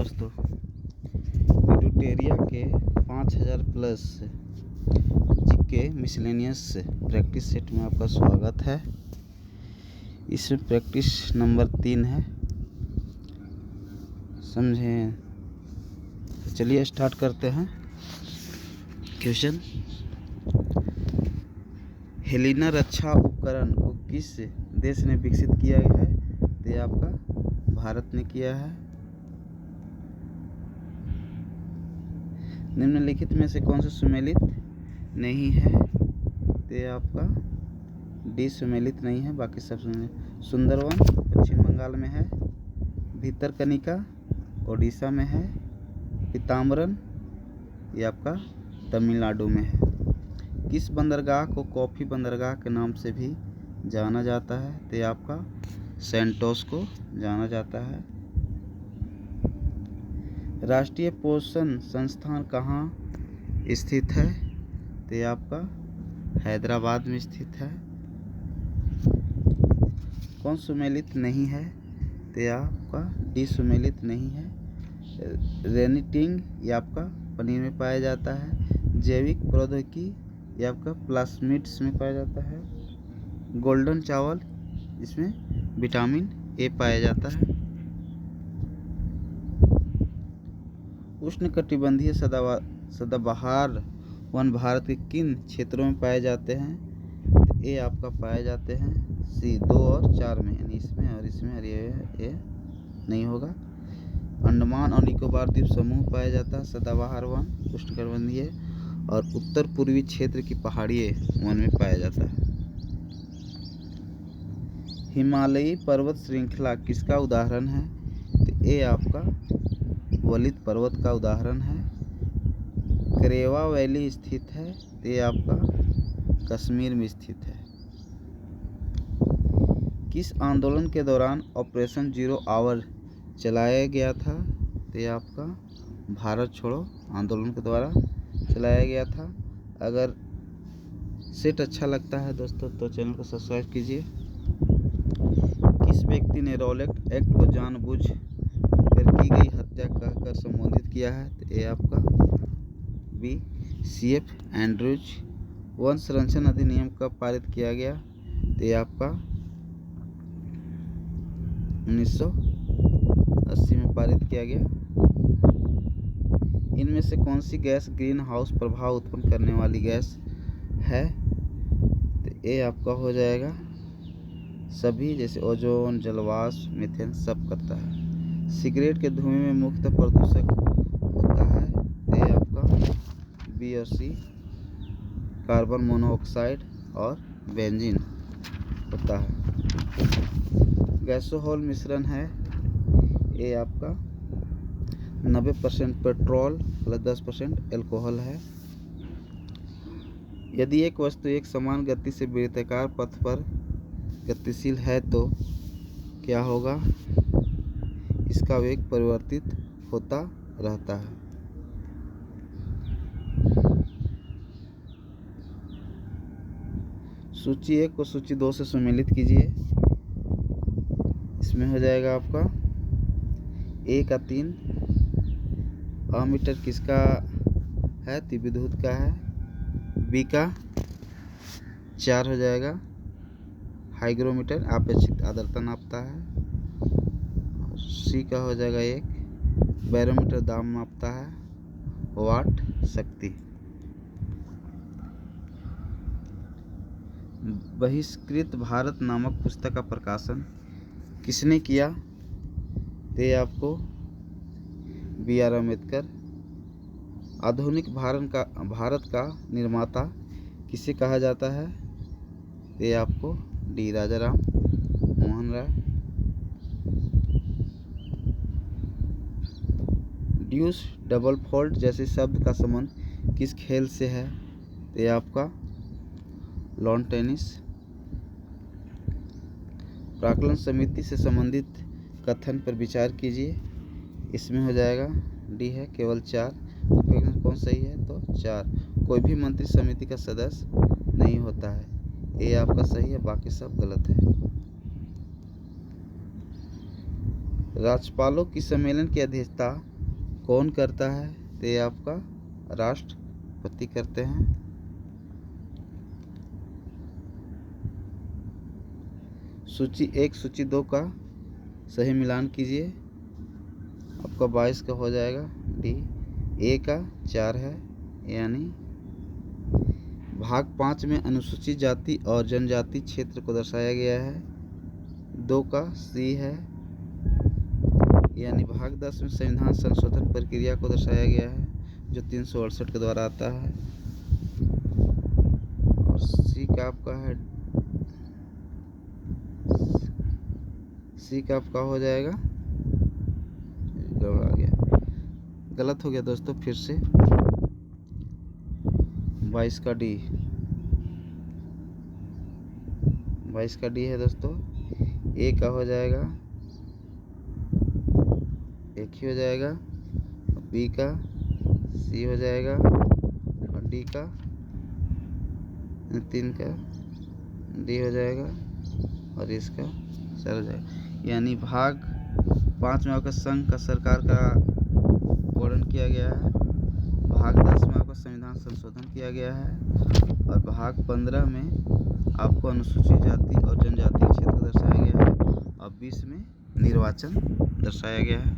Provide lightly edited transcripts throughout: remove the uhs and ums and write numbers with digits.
दोस्तों, एडुटेरिया के 5000 plus GK miscellaneous practice set में आपका स्वागत है। इसमें प्रैक्टिस नंबर 3 है, समझें। तो चलिए स्टार्ट करते हैं। क्वेश्चन, हेलिना रक्षा उपकरण को किस देश ने विकसित किया है? तो ये आपका भारत ने किया है। निम्नलिखित में से कौन सा सुमेलित नहीं है? तो ये आपका डी सुमेलित नहीं है, बाकी सब सुमेलित। सुंदरवन पश्चिम बंगाल में है। भितरकनिका ओडिशा में है। पीताम्बरम ये आपका तमिलनाडु में है। किस बंदरगाह को कॉफ़ी बंदरगाह के नाम से भी जाना जाता है? तो ये आपका सेंटोस को जाना जाता है। राष्ट्रीय पोषण संस्थान कहाँ स्थित है? तो ये आपका हैदराबाद में स्थित है। कौन सुमेलित नहीं है? तो ये आपका डी सुमेलित नहीं है। रेनिटिंग ये आपका पनीर में पाया जाता है। जैविक प्रौद्योगिकी ये आपका प्लास्मिड्स में पाया जाता है। गोल्डन चावल इसमें विटामिन ए पाया जाता है। उष्णकटिबंधीय सदाबहार वन भारत के किन क्षेत्रों में पाए जाते हैं? तो ये आपका पाए जाते हैं सी 2 और 4 में, यानी इसमें और इसमें, और ये नहीं होगा। अंडमान और निकोबार द्वीप समूह पाया जाता है सदाबहार वन उष्णकटिबंधीय, और उत्तर पूर्वी क्षेत्र की पहाड़ीय वन में पाया जाता है। हिमालयी पर्वत श्रृंखला किसका उदाहरण है? तो ये आपका वलित पर्वत का उदाहरण है। करेवा वैली स्थित है, तो ये आपका कश्मीर में स्थित है। किस आंदोलन के दौरान ऑपरेशन जीरो आवर चलाया गया था? तो ये आपका भारत छोड़ो आंदोलन के द्वारा चलाया गया था। अगर सेट अच्छा लगता है दोस्तों तो चैनल को सब्सक्राइब कीजिए। किस व्यक्ति ने रॉलेट एक्ट को जानबूझ कर की गई हत्या कहकर संबोधित किया है? तो ये आपका बी CF एंड्रूज। वन संरक्षण अधिनियम कब पारित किया गया? तो ये आपका 1980 में पारित किया गया। इनमें से कौन सी गैस ग्रीन हाउस प्रभाव उत्पन्न करने वाली गैस है? तो ये आपका हो जाएगा सभी, जैसे ओजोन, जलवाष्प, मीथेन सब करता है। सिगरेट के धुएं में मुख्य प्रदूषक होता है? तो ये आपका बी और सी, कार्बन मोनोऑक्साइड और बेंजीन होता है। गैसोहॉल मिश्रण है, ये आपका 90% पेट्रोल प्लस 10% एल्कोहल है। यदि एक वस्तु एक समान गति से वृत्ताकार पथ पर गतिशील है तो क्या होगा? इसका वेग परिवर्तित होता रहता है। सूची 1 को सूची 2 से सम्मिलित कीजिए। इसमें हो जाएगा आपका ए का 3 अमीटर किसका है? तो विद्युत का है। बी का 4 हो जाएगा हाइग्रोमीटर, अपेक्षित आर्द्रता नापता है। सी का हो जाएगा 1 बैरोमीटर, दाब मापता है। वाट शक्ति। बहिष्कृत भारत नामक पुस्तक का प्रकाशन किसने किया? तो ये आपको BR अम्बेडकर। आधुनिक भारत का निर्माता किसे कहा जाता है? तो ये आपको D Rajaram Mohan Roy. ड्यूस double fold जैसे शब्द का संबंध किस खेल से है? तो ये आपका लॉन टेनिस। प्राक्कलन समिति से संबंधित कथन पर विचार कीजिए। इसमें हो जाएगा डी है केवल 4। तो कौन सही है? तो 4। कोई भी मंत्री समिति का सदस्य नहीं होता है, ये आपका सही है, बाकी सब गलत है। राज्यपालों की सम्मेलन की अध्यक्षता कौन करता है? तो ये आपका राष्ट्रपति करते हैं। सूची 1 सूची 2 का सही मिलान कीजिए। आपका 22 का हो जाएगा डी। ए का 4 है, यानी भाग 5 में अनुसूचित जाति और जनजाति क्षेत्र को दर्शाया गया है। 2 का सी है, यानी भाग 10 में संविधान संशोधन प्रक्रिया को दर्शाया गया है, जो 368 के द्वारा आता है। और सी का आपका है, सी का आपका हो जाएगा, गड़बड़ा गया, गलत हो गया दोस्तों, फिर से 22 का डी, 22 का डी है दोस्तों। ए का हो जाएगा, एक ही हो जाएगा, बी का सी हो जाएगा, और डी का 3 का डी हो जाएगा, और इसका 4 हो जाएगा। यानी भाग 5 में आपका संघ का सरकार का वर्णन किया गया है, भाग 10 में आपका संविधान संशोधन किया गया है, और भाग 15 में आपको अनुसूचित जाति और जनजाति क्षेत्र दर्शाया गया है, और 20 में निर्वाचन दर्शाया गया है।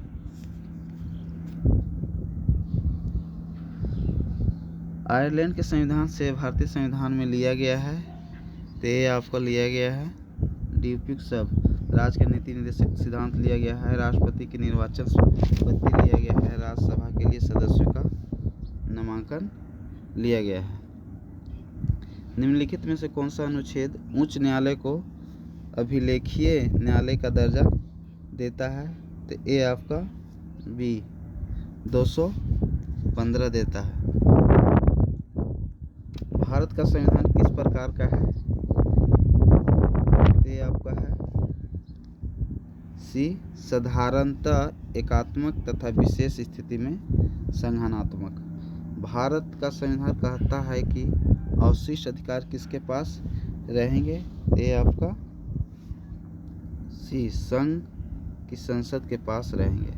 आयरलैंड के संविधान से भारतीय संविधान में लिया गया है, तो ये आपको लिया गया है डी। उपयुक्त शब्द राज्य के नीति निर्देशक सिद्धांत लिया गया है, राष्ट्रपति के निर्वाचन पद्धति लिया गया है, राज्यसभा के लिए सदस्यों का नामांकन लिया गया है। निम्नलिखित में से कौन सा अनुच्छेद उच्च न्यायालय को अभिलेखीय न्यायालय का दर्जा देता है? तो ए आपका बी 215 देता है। भारत का संविधान किस प्रकार का है? ये आपका है सी साधारणतः एकात्मक तथा विशेष स्थिति में संघानात्मक। भारत का संविधान कहता है कि अवशिष्ट अधिकार किसके पास रहेंगे? ये आपका सी संघ की संसद के पास रहेंगे।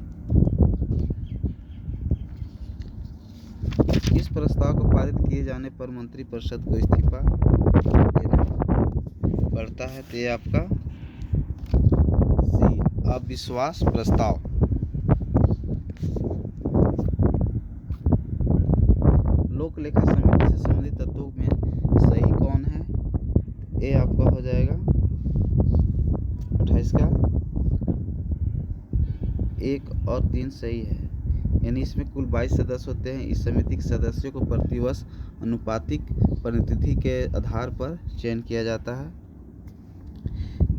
इस प्रस्ताव को पारित किए जाने पर मंत्रिपरिषद को इस्तीफा देना पड़ता है, तो ये आपका सी अविश्वास प्रस्ताव। लोक लेखा समिति से संबंधित तत्वों में सही कौन है? ये आपका हो जाएगा 28 का 1 और 3 सही है, यानी इसमें कुल 22 सदस्य होते हैं। इस समिति के सदस्यों को प्रतिवर्ष अनुपातिक प्रतिनिधि के आधार पर चयन किया जाता है।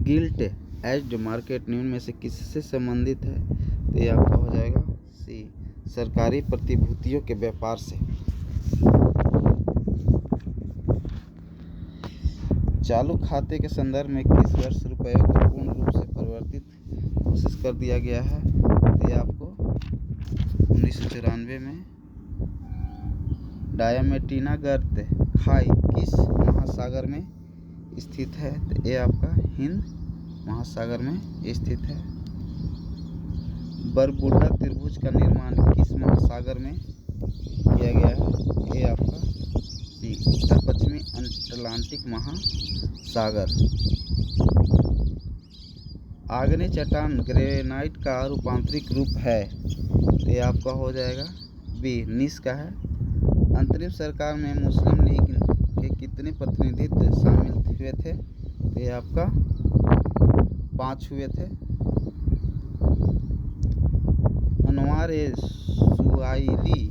गिल्ट एज मार्केट निम्न में से किससे संबंधित है? तो ये आपका हो जाएगा सी सरकारी प्रतिभूतियों के व्यापार से। चालू खाते के संदर्भ में किस वर्ष रुपयों को पूर्ण रूप से परिवर्तित कोशिश कर दिया गया है? तो ये आपको 1994 में। डायमेटिना गर्त खाई किस महासागर में स्थित है? तो ये आपका हिंद महासागर में स्थित है। बरबुडा त्रिभुज का निर्माण किस महासागर में किया गया है? ये आपका सी उत्तर पश्चिमी अटलांटिक महासागर। आग्नेय चट्टान ग्रेनाइट का रूपांतरित रूप है, तो ये आपका हो जाएगा बी निस का है। अंतरिम सरकार में मुस्लिम लीग के कितने प्रतिनिधित्व शामिल हुए थे? तो ये आपका 5 हुए थे। अनवार ए सुआइली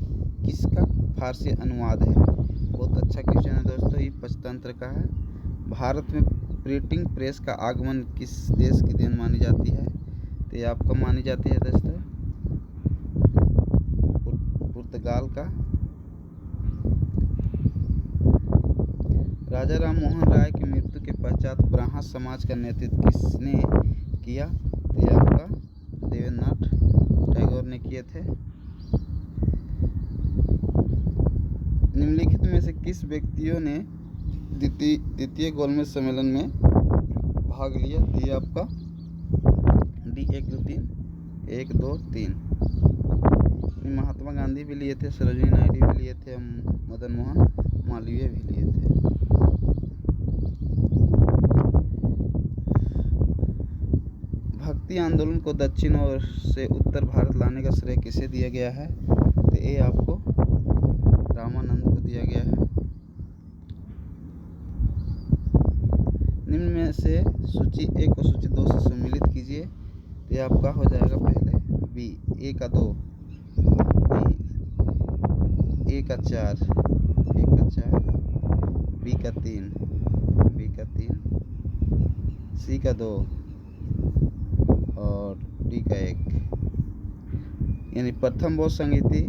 किसका फारसी अनुवाद है? बहुत अच्छा क्वेश्चन है दोस्तों, ये पंचतंत्र का है। भारत में प्रिंटिंग प्रेस का आगमन किस देश की देन मानी जाती है? तो ये आपका मानी जाती है दोस्तों पुर्तगाल का। राजा राम मोहन राय की मृत्यु के पश्चात ब्राह्मण समाज का नेतृत्व किसने किया? तो ये आपका देवेंद्रनाथ टैगोर ने किए थे। निम्नलिखित में से किस व्यक्तियों ने द्वितीय गोलमेज सम्मेलन में भाग लिया? ये आपका डी 1 2 3 1 2 3 महात्मा गांधी भी लिए थे, सरोजिनी नायडू भी लिए थे, मदन मोहन मालवीय भी लिए थे। भक्ति आंदोलन को दक्षिण और से उत्तर भारत लाने का श्रेय किसे दिया गया है? तो ये आपको रामानंद को दिया गया है। निम्न में से सूची 1 को सूची 2 से सम्मिलित कीजिए। तो ये आपका हो जाएगा पहले बी, ए का 2, ए का 4, बी का 3, सी का 2 और डी का 1। यानी प्रथम बौद्ध संहिता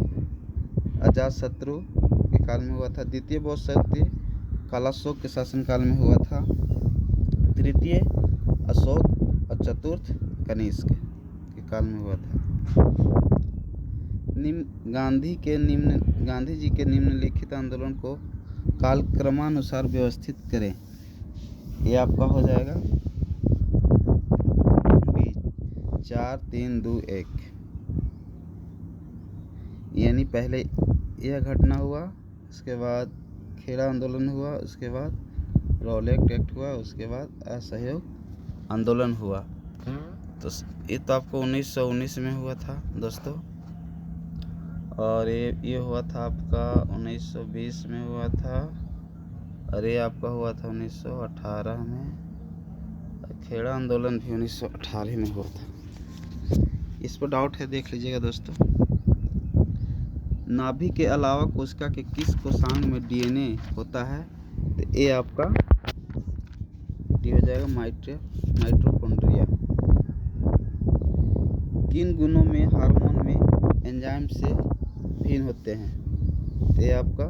अजातशत्रु के काल में हुआ था, द्वितीय बौद्ध संहिता कालाशोक के शासनकाल में हुआ था, तृतीय अशोक और चतुर्थ कनिष्क के काल में हुआ था। गांधी जी के निम्नलिखित आंदोलन को कालक्रमानुसार व्यवस्थित करें। ये आपका हो जाएगा 4, 3, 2, 1। यानी पहले यह घटना हुआ, उसके बाद खेड़ा आंदोलन हुआ, उसके बाद रॉलेट एक्ट हुआ, उसके बाद असहयोग आंदोलन हुआ। तो ये तो आपको 1919 में हुआ था दोस्तों, और ये हुआ था आपका 1920 में हुआ था, और ये आपका हुआ था 1918 में। खेड़ा आंदोलन भी 1918 में हुआ था। इस पर डाउट है, देख लीजिएगा दोस्तों। नाभि के अलावा कोशिका के किस कोशांग में डीएनए होता है? तो ये आपका डी हो जाएगा माइटोकॉन्ड्रिया। किन गुणों में हार्मोन में एंजाइम से भिन्न होते हैं? तो ये आपका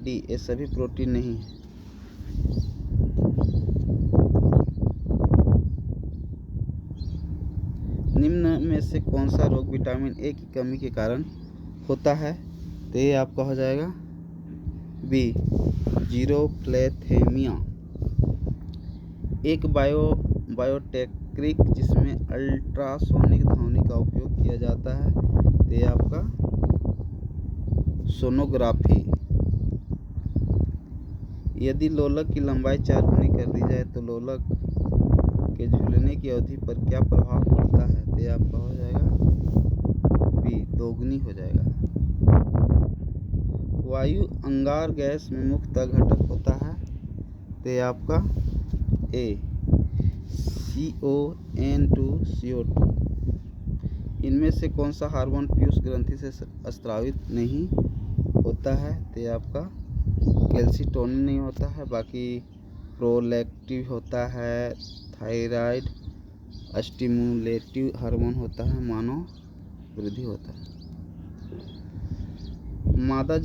डी, ये सभी प्रोटीन नहीं है। निम्न में से कौन सा रोग विटामिन ए की कमी के कारण होता है? तो ये आपका हो जाएगा बी, जीरोफ्लेथेमिया। एक बायोटेक्निक जिसमें अल्ट्रासोनिक ध्वनि का उपयोग किया जाता है, तो ये आपका सोनोग्राफी। यदि लोलक की लंबाई 4 गुनी कर दी जाए तो लोलक के झूलने की अवधि पर क्या प्रभाव पड़ता है? तो ये आपका हो जाएगा बी, 2 गुनी हो जाएगा। वायु अंगार गैस में मुख्य घटक होता है, तो ये आपका ए, CO2 इनमें से कौन सा हार्मोन पीयूष ग्रंथि से स्रावित नहीं होता है? तो ये आपका कैल्सिटोनिन नहीं होता है, बाकी प्रोलैक्टिन होता है, थायराइड स्टिमुलेटिव हार्मोन होता है, मानव वृद्धि होता है। मादा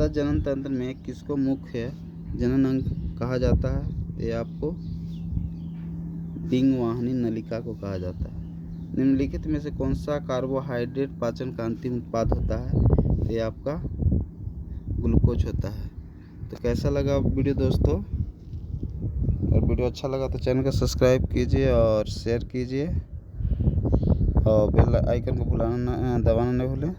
जनन तंत्र में किसको मुख्य जनन अंग कहा जाता है? तो ये आपको डिंगवाहिनी नलिका को कहा जाता है। निम्नलिखित में से कौन सा कार्बोहाइड्रेट पाचन का अंतिम उत्पाद होता है? तो ये आपका ग्लूकोज होता है। तो कैसा लगा वीडियो दोस्तों? अगर वीडियो अच्छा लगा तो चैनल को सब्सक्राइब कीजिए और शेयर कीजिए, और बेल आइकन को दबाना न भूलें।